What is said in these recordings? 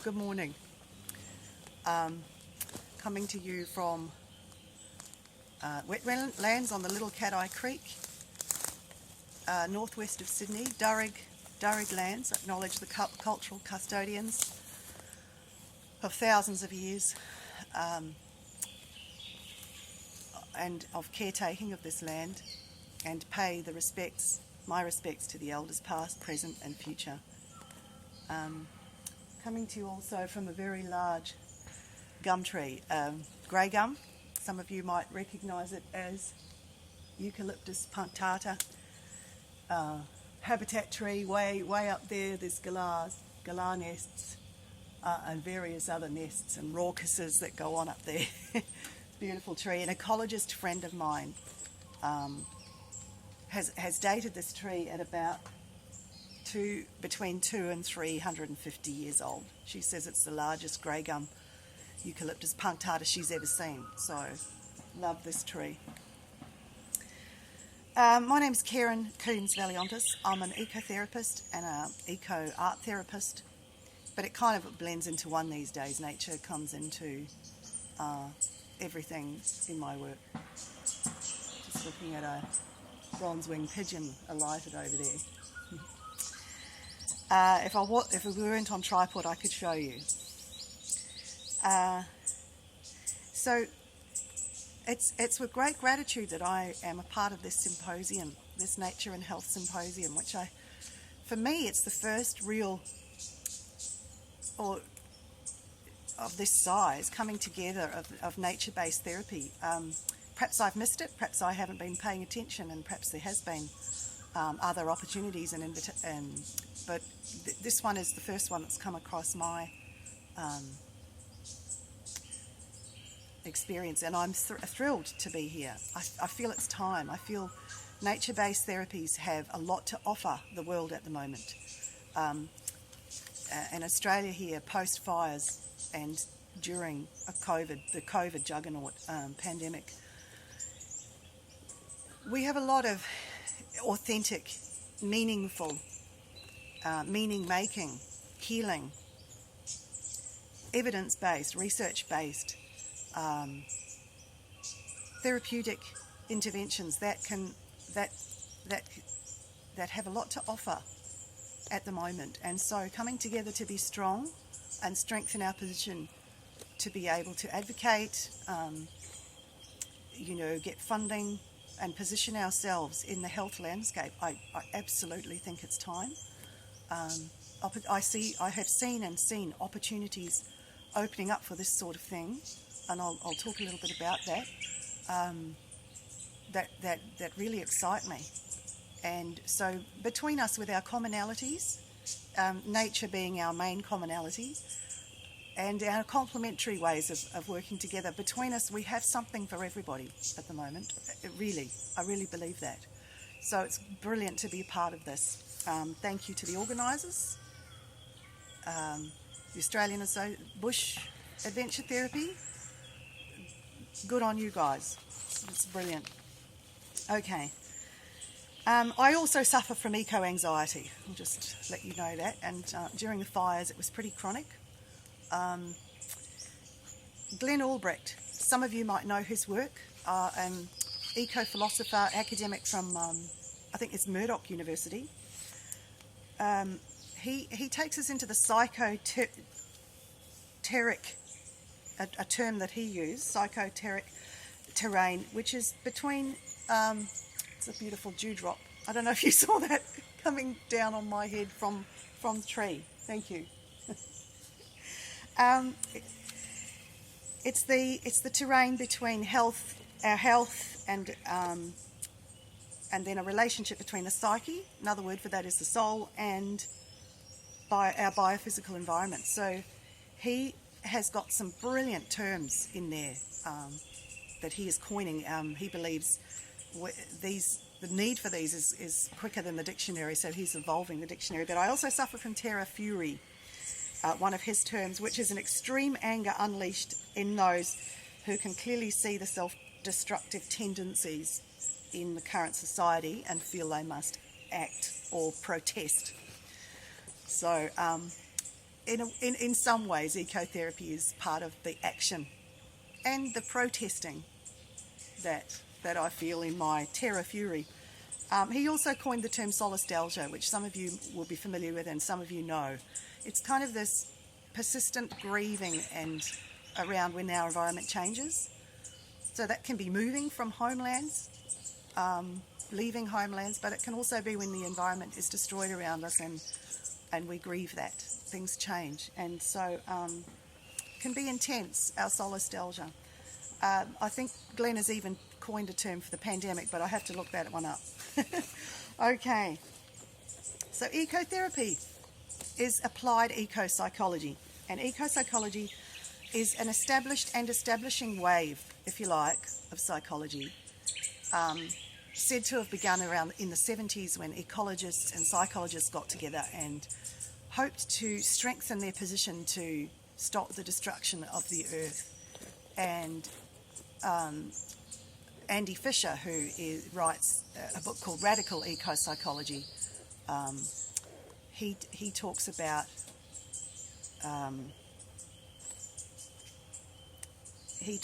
Good morning. Coming to you from wetlands on the Little Cat Eye Creek, northwest of Sydney. Durrig lands acknowledge the cultural custodians of thousands of years and of caretaking of this land, and pay my respects to the elders past, present and future. Coming to you also from a very large gum tree, grey gum. Some of you might recognise it as Eucalyptus punctata. Habitat tree way up there. There's galah nests and various other nests and raucuses that go on up there. Beautiful tree. An ecologist friend of mine has dated this tree at about between 200 and 350 years old. She says it's the largest grey gum Eucalyptus punctata she's ever seen. So, love this tree. My name's Karen Coons-Valiantis. I'm an ecotherapist and an eco-art therapist, but it kind of blends into one these days. Nature comes into everything in my work. Just looking at a bronze-winged pigeon alighted over there. If we weren't on tripod, I could show you. So it's with great gratitude that I am a part of this symposium, this Nature and Health Symposium, which for me, it's the first real, or of this size, coming together of nature-based therapy. Perhaps I've missed it, perhaps I haven't been paying attention, and perhaps there has been other opportunities, but this one is the first one that's come across my experience, and I'm thrilled to be here. I feel it's time. I feel nature-based therapies have a lot to offer the world at the moment. In Australia here, post-fires and during the COVID juggernaut pandemic, we have a lot of authentic, meaningful, meaning-making, healing, evidence-based, research-based, therapeutic interventions that have a lot to offer at the moment. And so coming together to be strong and strengthen our position to be able to advocate, get funding and position ourselves in the health landscape, I absolutely think it's time. I have seen opportunities opening up for this sort of thing, and I'll talk a little bit about that. That really excite me. And so between us, with our commonalities, nature being our main commonality, and our complementary ways of working together, between us we have something for everybody at the moment. I really believe that. So it's brilliant to be a part of this. Thank you to the organisers, the Australian Bush Adventure Therapy. Good on you guys. It's brilliant. Okay. I also suffer from eco-anxiety. I'll just let you know that. And during the fires, it was pretty chronic. Glenn Albrecht, some of you might know his work, an eco-philosopher, academic from, I think it's Murdoch University. He takes us into the psychoteric, a term that he used, psychoteric terrain, which is between, it's a beautiful dewdrop. I don't know if you saw that coming down on my head from the tree. Thank you. It's the terrain between our health, and then a relationship between the psyche. Another word for that is the soul, and our biophysical environment. So he has got some brilliant terms in there that he is coining. He believes the need for these is quicker than the dictionary, so he's evolving the dictionary. But I also suffer from terra fury, one of his terms, which is an extreme anger unleashed in those who can clearly see the self-destructive tendencies in the current society and feel they must act or protest. So in some ways, ecotherapy is part of the action and the protesting that I feel in my terra fury. He also coined the term solastalgia, which some of you will be familiar with and some of you know. It's kind of this persistent grieving and around when our environment changes. So that can be moving from homelands, leaving homelands, but it can also be when the environment is destroyed around us and we grieve that. Things change. And so can be intense, our solastalgia. I think Glenn has even coined a term for the pandemic, but I have to look that one up. Okay. So ecotherapy is applied ecopsychology. And ecopsychology is an established and establishing wave, if you like, of psychology. Said to have begun around in the 70s when ecologists and psychologists got together and hoped to strengthen their position to stop the destruction of the earth. And Andy Fisher, who writes a book called Radical Ecopsychology, he talks about he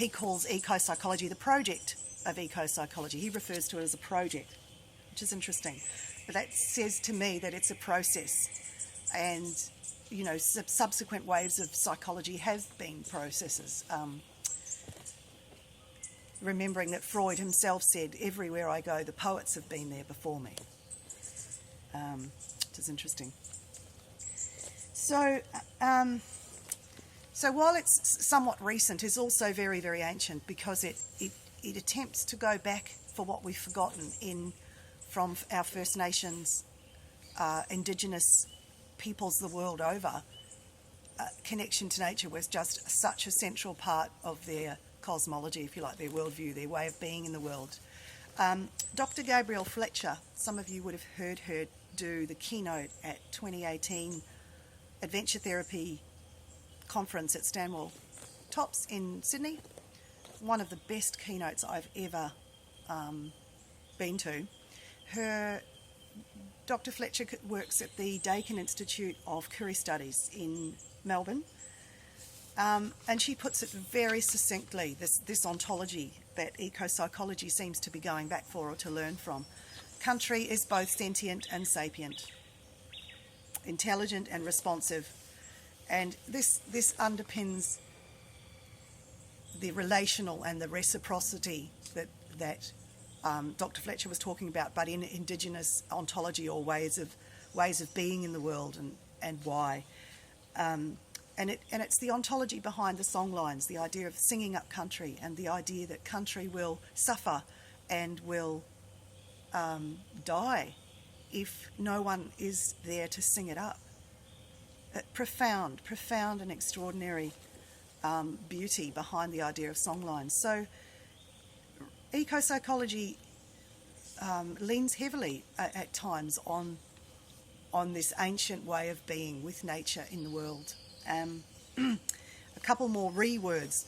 calls ecopsychology the project of ecopsychology. He refers to it as a project, which is interesting. But that says to me that it's a process, and subsequent waves of psychology have been processes. Remembering that Freud himself said, "Everywhere I go, the poets have been there before me," which is interesting. So while it's somewhat recent, it's also very, very ancient because it attempts to go back for what we've forgotten from our First Nations, Indigenous peoples the world over. Connection to nature was just such a central part of their cosmology, if you like, their worldview, their way of being in the world. Dr. Gabrielle Fletcher, some of you would have heard her do the keynote at 2018 Adventure Therapy conference at Stanwell Tops in Sydney. One of the best keynotes I've ever been to. Dr. Fletcher works at the Dakin Institute of Curie Studies in Melbourne, and she puts it very succinctly, this ontology that ecopsychology seems to be going back for or to learn from. Country is both sentient and sapient, intelligent and responsive, and this underpins the relational and the reciprocity that Dr. Fletcher was talking about, but in Indigenous ontology or ways of being in the world and why. And it's the ontology behind the songlines, the idea of singing up country and the idea that country will suffer and will die if no one is there to sing it up. Profound and extraordinary beauty behind the idea of songlines. So ecopsychology leans heavily at times on this ancient way of being with nature in the world. A couple more words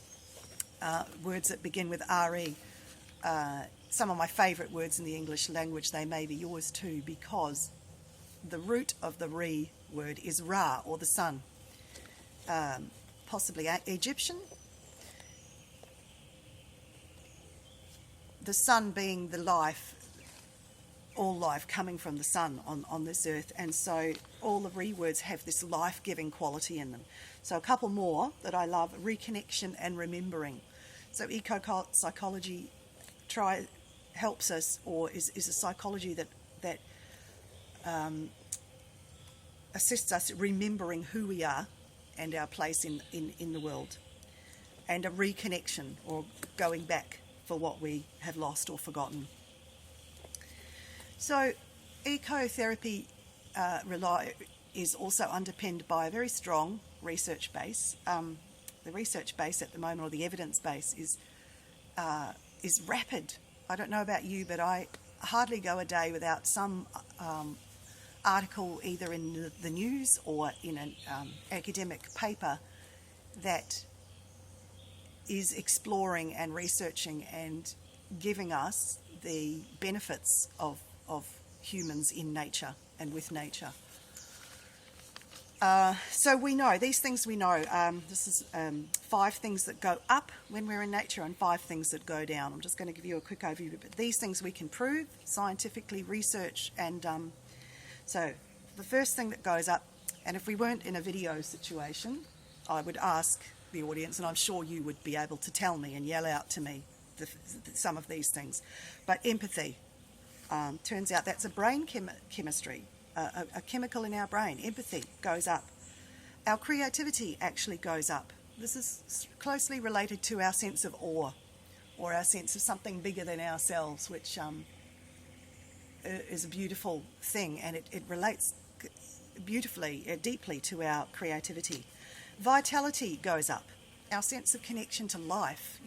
that begin with RE. Some of my favourite words in the English language. They may be yours too, because the root of the re word is Ra, or the sun, possibly Egyptian. The sun being the life, all life coming from the sun on this earth, and so all the re words have this life-giving quality in them. So a couple more that I love: reconnection and remembering. So ecopsychology helps us, or is a psychology that assists us remembering who we are and our place in the world, and a reconnection, or going back for what we have lost or forgotten. So ecotherapy is also underpinned by a very strong research base. The research base at the moment, or the evidence base, is rapid. I don't know about you, but I hardly go a day without some article either in the news or in an academic paper that is exploring and researching and giving us the benefits of humans in nature and with nature. So we know, these things we know. This is 5 things that go up when we're in nature and 5 things that go down. I'm just going to give you a quick overview, but these things we can prove scientifically, research, and so the first thing that goes up, and if we weren't in a video situation, I would ask the audience, and I'm sure you would be able to tell me and yell out to me some of these things, but empathy. Turns out that's a brain chemistry. A chemical in our brain. Empathy goes up. Our creativity actually goes up. This is closely related to our sense of awe, or our sense of something bigger than ourselves, which is a beautiful thing, and it relates beautifully, deeply to our creativity. Vitality goes up. Our sense of connection to life,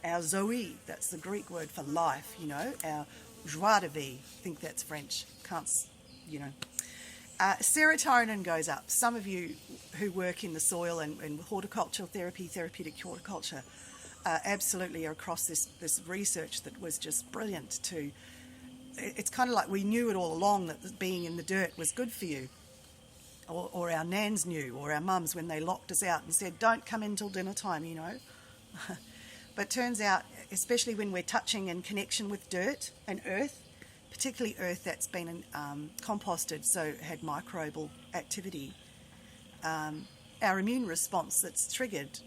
our Zoe, that's the Greek word for life, our joie de vivre, I think that's French, serotonin goes up. Some of you who work in the soil and horticultural therapy, therapeutic horticulture, absolutely are across this research that was just brilliant too. It's kind of like we knew it all along that being in the dirt was good for you. Or our nans knew, or our mums when they locked us out and said, don't come in till dinner time, But turns out, especially when we're touching in connection with dirt and earth, particularly earth that's been composted, so had microbial activity, our immune response that's triggered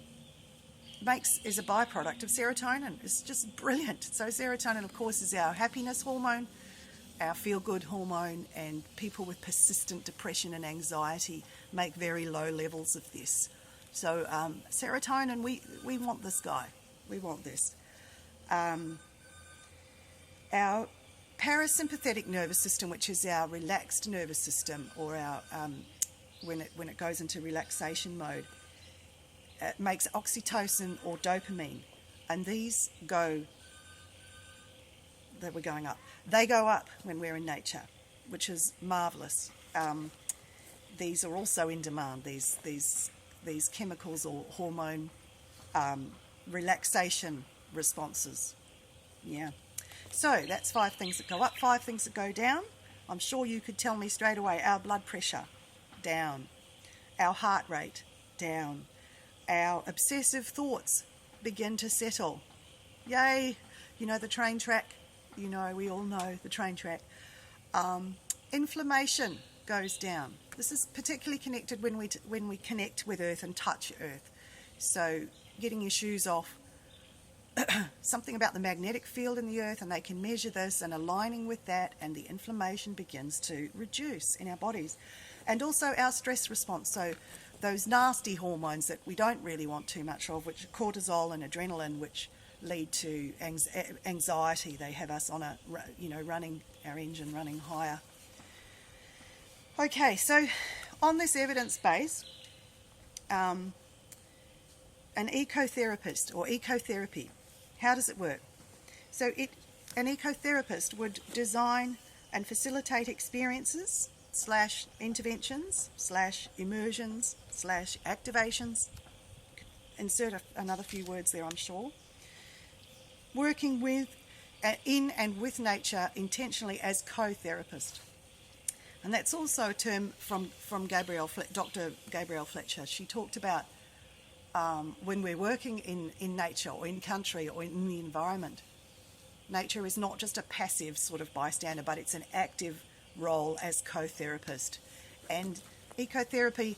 is a byproduct of serotonin. It's just brilliant. So serotonin, of course, is our happiness hormone, our feel-good hormone, and people with persistent depression and anxiety make very low levels of this. So serotonin, we want this guy. We want this. Our parasympathetic nervous system, which is our relaxed nervous system, or our when it goes into relaxation mode, it makes oxytocin or dopamine, and these go up. They go up when we're in nature, which is marvelous. These are also in demand. These chemicals or hormone relaxation responses. Yeah. So that's 5 things that go up, 5 things that go down. I'm sure you could tell me straight away. Our blood pressure, down. Our heart rate, down. Our obsessive thoughts begin to settle. Yay! The train track. We all know the train track. Inflammation goes down. This is particularly connected when we connect with earth and touch earth. So getting your shoes off, something about the magnetic field in the earth, and they can measure this, and aligning with that, and the inflammation begins to reduce in our bodies. And also our stress response, so those nasty hormones that we don't really want too much of, which are cortisol and adrenaline, which lead to anxiety. They have us on running our engine running higher. Okay, so on this evidence base, an ecotherapist or ecotherapy, how does it work? So an ecotherapist would design and facilitate experiences / interventions / immersions / activations. Insert another few words there, I'm sure. Working with, in and with nature intentionally as co-therapist. And that's also a term from Dr. Gabrielle Fletcher. She talked about when we're working in nature or in country or in the environment, nature is not just a passive sort of bystander, but it's an active role as co-therapist. And ecotherapy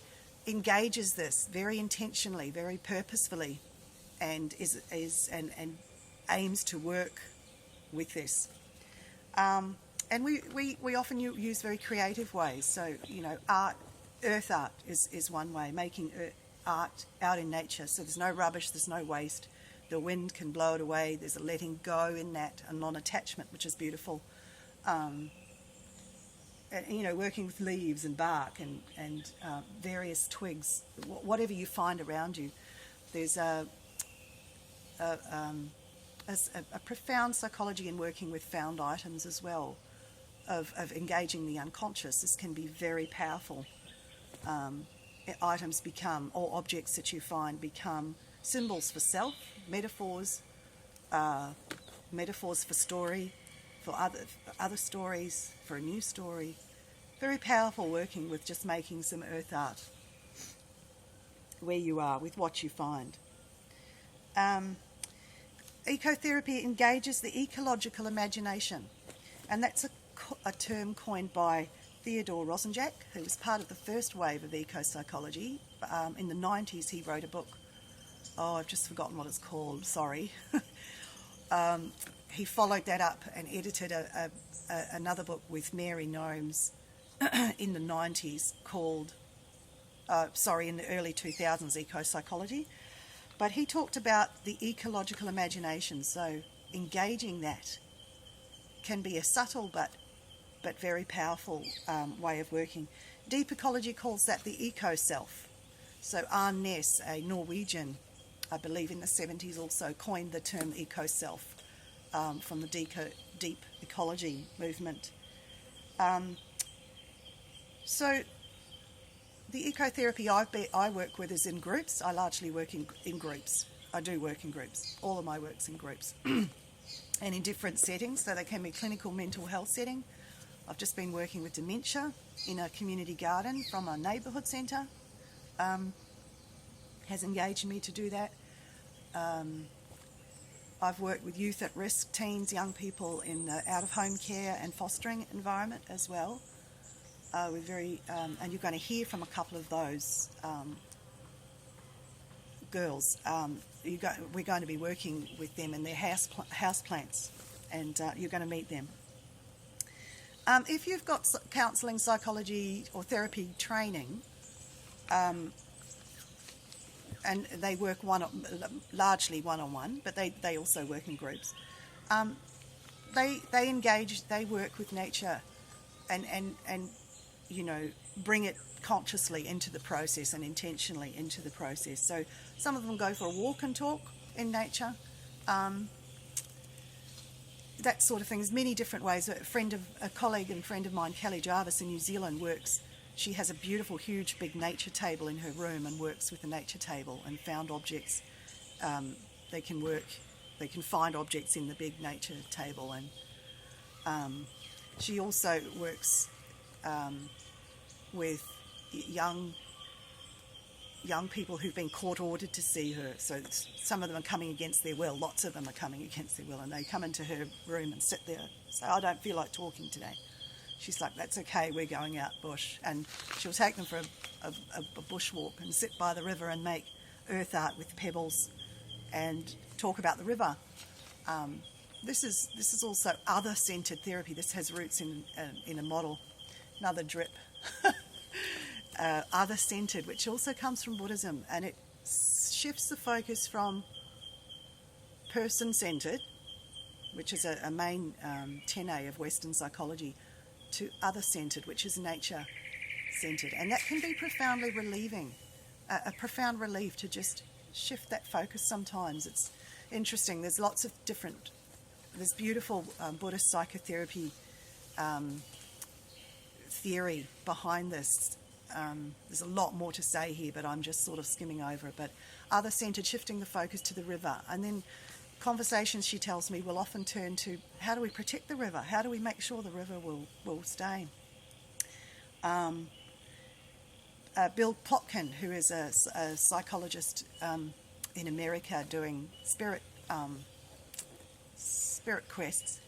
engages this very intentionally, very purposefully, and and aims to work with this. And we often use very creative ways. So, art, earth art is one way, making art out in nature. So there's no rubbish, there's no waste. The wind can blow it away. There's a letting go in that, a non-attachment, which is beautiful. Working with leaves and bark and various twigs, whatever you find around you. There's a profound psychology in working with found items as well, of engaging the unconscious. This can be very powerful. Items become, or objects that you find become symbols for self, metaphors for story, for other stories, for a new story. Very powerful working with just making some earth art. where you are with what you find. Ecotherapy engages the ecological imagination, and that's a term coined by Theodore Rosenjak, who was part of the first wave of eco-psychology. In the 90s he wrote a book. Oh, I've just forgotten what it's called, sorry. He followed that up and edited another book with Mary Gnomes in the 90s called, in the early 2000s, Eco-Psychology. But he talked about the ecological imagination, so engaging that can be a subtle but very powerful way of working. Deep ecology calls that the eco-self. So Arne Næss, a Norwegian, I believe in the 70s, also coined the term eco-self from the deep ecology movement. So the ecotherapy I work with is in groups. I largely work in groups. I do work in groups. All of my work's in groups. And in different settings, so they can be clinical mental health setting. I've just been working with dementia in a community garden from a neighbourhood centre. Has engaged me to do that. I've worked with youth at risk, teens, young people in the out-of-home care and fostering environment as well. And you're going to hear from a couple of those girls. We're going to be working with them in their house plants, and you're going to meet them. If you've got counselling, psychology or therapy training, and they work largely one-on-one, but they also work in groups, they work with nature and bring it consciously into the process and intentionally into the process. So some of them go for a walk and talk in nature, that sort of thing. There's many different ways. A colleague and friend of mine, Kelly Jarvis in New Zealand, works. She has a beautiful, huge, big nature table in her room and works with the nature table and found objects. They can find objects in the big nature table, and she also works with young people who've been court-ordered to see her. So some of them are coming against their will. Lots of them are coming against their will, and they come into her room and sit there. So I don't feel like talking today. She's like, that's okay, we're going out bush. And she'll take them for a bushwalk and sit by the river and make earth art with pebbles and talk about the river. This is also other-centered therapy. This has roots in a model, another drip. Other-centered, which also comes from Buddhism, and it shifts the focus from person-centered, which is a main tenet of Western psychology, to other-centered, which is nature-centered. And that can be profoundly relieving, a profound relief to just shift that focus sometimes. It's interesting. There's lots of there's beautiful Buddhist psychotherapy theory behind this. There's a lot more to say here, but I'm just sort of skimming over it. But other-centered, shifting the focus to the river. And then conversations, she tells me, will often turn to, how do we protect the river? How do we make sure the river will stay? Bill Plotkin, who is a psychologist in America doing spirit quests,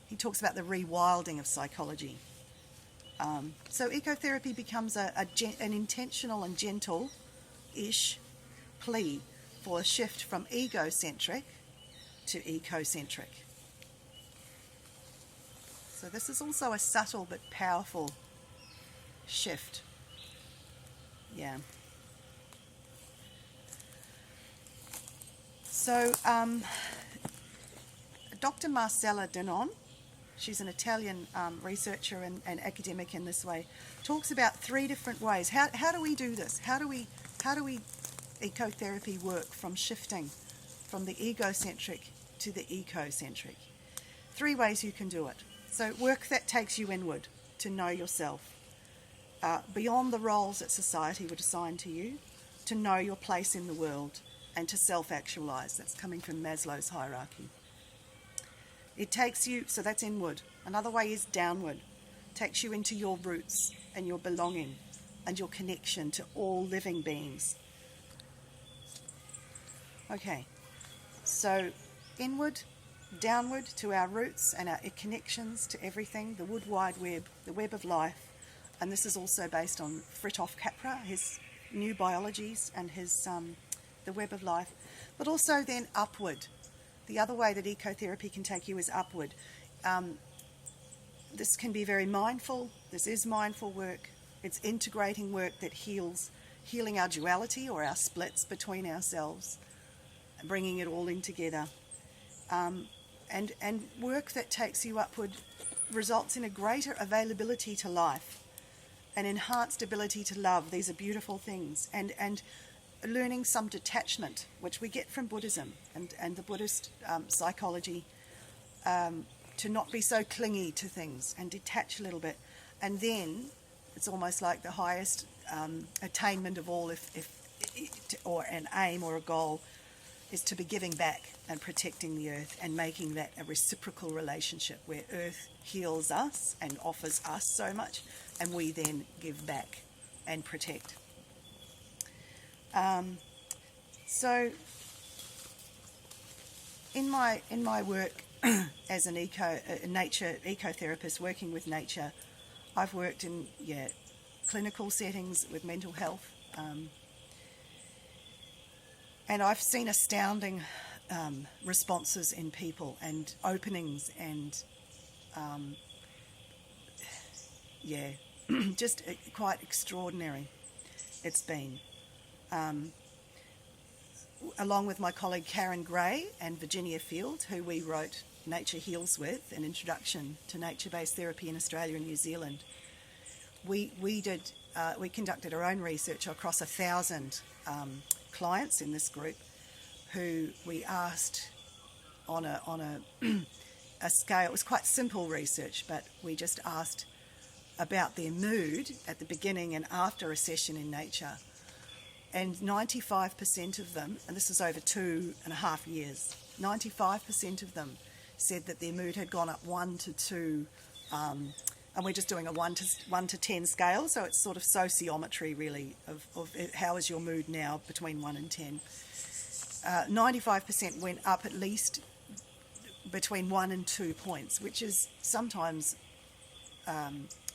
he talks about the rewilding of psychology. So ecotherapy becomes an intentional and gentle-ish plea for a shift from egocentric to ecocentric. So this is also a subtle but powerful shift. Yeah. So Dr. Marcella Denon, she's an Italian researcher and academic in this way, talks about 3 different ways. How do we do this? How do we ecotherapy work from shifting from the egocentric to the ecocentric? 3 ways you can do it. So work that takes you inward to know yourself, beyond the roles that society would assign to you, to know your place in the world and to self-actualize. That's coming from Maslow's hierarchy. It takes you, so that's inward. Another way is downward. Takes you into your roots and your belonging and your connection to all living beings, Okay, so inward, downward to our roots and our connections to everything, the wood wide web, the web of life. And this is also based on Fritjof Capra, his new biologies and his the web of life. But also then upward. The other way that ecotherapy can take you is upward. This can be very mindful. This is mindful work. It's integrating work that healing our duality or our splits between ourselves, bringing it all in together. And work that takes you upward results in a greater availability to life, an enhanced ability to love. These are beautiful things. And learning some detachment, which we get from Buddhism and the Buddhist psychology, to not be so clingy to things and detach a little bit. And then it's almost like the highest attainment of all, or an aim or a goal, is to be giving back and protecting the earth and making that a reciprocal relationship where earth heals us and offers us so much, and we then give back and protect. So in my work as a nature ecotherapist working with nature, I've worked in clinical settings with mental health, and I've seen astounding responses in people and openings and just quite extraordinary it's been. Along with my colleague Karen Gray and Virginia Field, who we wrote Nature Heals with, an introduction to nature-based therapy in Australia and New Zealand, we conducted our own research across 1,000 clients in this group, who we asked on a scale. It was quite simple research, but we just asked about their mood at the beginning and after a session in nature. And 95% of them, and this is over 2.5 years, 95% of them said that their mood had gone up 1 to 2, and we're just doing a 1 to 10 scale, so it's sort of sociometry really of how is your mood now between 1 and 10. 95% went up at least between 1 and 2 points, which is sometimes,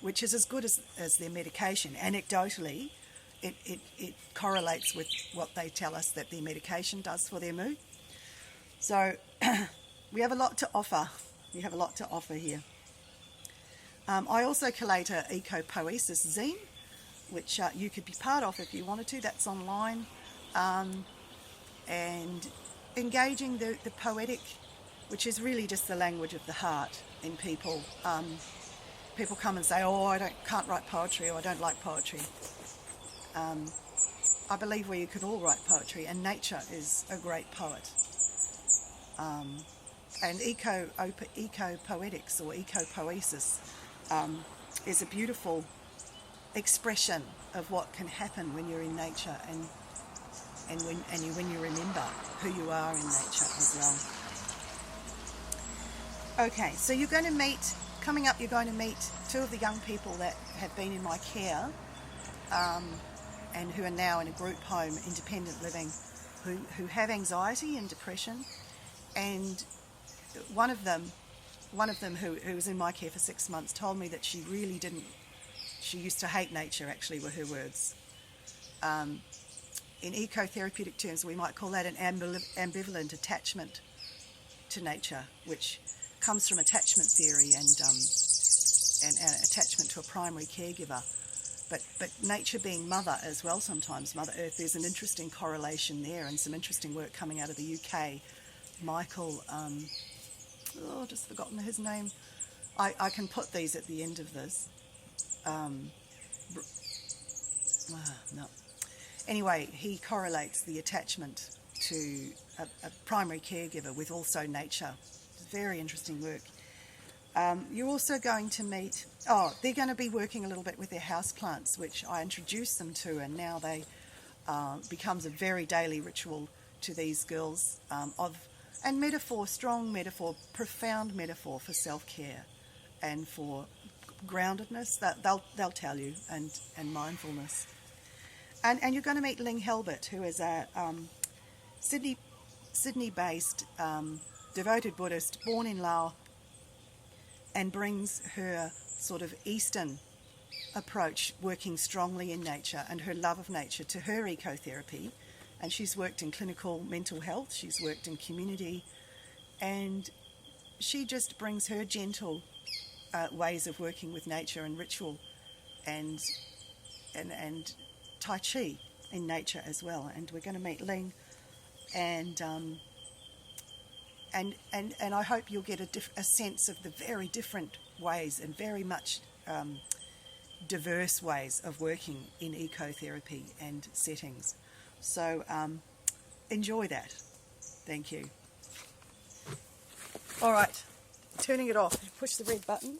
which is as good as their medication. Anecdotally, it correlates with what they tell us that their medication does for their mood. So we have a lot to offer. We have a lot to offer here. I also collate a eco-poesis zine, which you could be part of if you wanted to. That's online. And engaging the poetic, which is really just the language of the heart in people. People come and say, oh, I can't write poetry, or I don't like poetry. I believe we could all write poetry, and nature is a great poet. And eco-poetics or eco-poesis is a beautiful expression of what can happen when you're in nature and when you remember who you are in nature as well. Okay, so coming up you're going to meet 2 of the young people that have been in my care, and who are now in a group home, independent living, who have anxiety and depression. And one of them who was in my care for 6 months told me that she used to hate nature, actually, were her words. In ecotherapeutic terms, we might call that an ambivalent attachment to nature, which comes from attachment theory and attachment to a primary caregiver. But nature being mother as well sometimes, Mother Earth, there's an interesting correlation there and some interesting work coming out of the UK. Michael, just forgotten his name. I can put these at the end of this. No. Anyway, he correlates the attachment to a primary caregiver with also nature. Very interesting work. You're also going to meet, they're going to be working a little bit with their houseplants, which I introduced them to, and now they becomes a very daily ritual to these girls and metaphor, strong metaphor, profound metaphor for self-care and for groundedness. That they'll tell you, and mindfulness. And you're going to meet Ling Helbert, who is a Sydney Sydney-based devoted Buddhist, born in Laos, and brings her sort of Eastern approach, working strongly in nature, and her love of nature to her ecotherapy. And she's worked in clinical mental health, she's worked in community, and she just brings her gentle ways of working with nature and ritual and Tai Chi in nature as well. And we're going to meet Ling, and I hope you'll get a sense of the very different ways and very much diverse ways of working in ecotherapy and settings. So enjoy that. Thank you. All right, turning it off. Push the red button.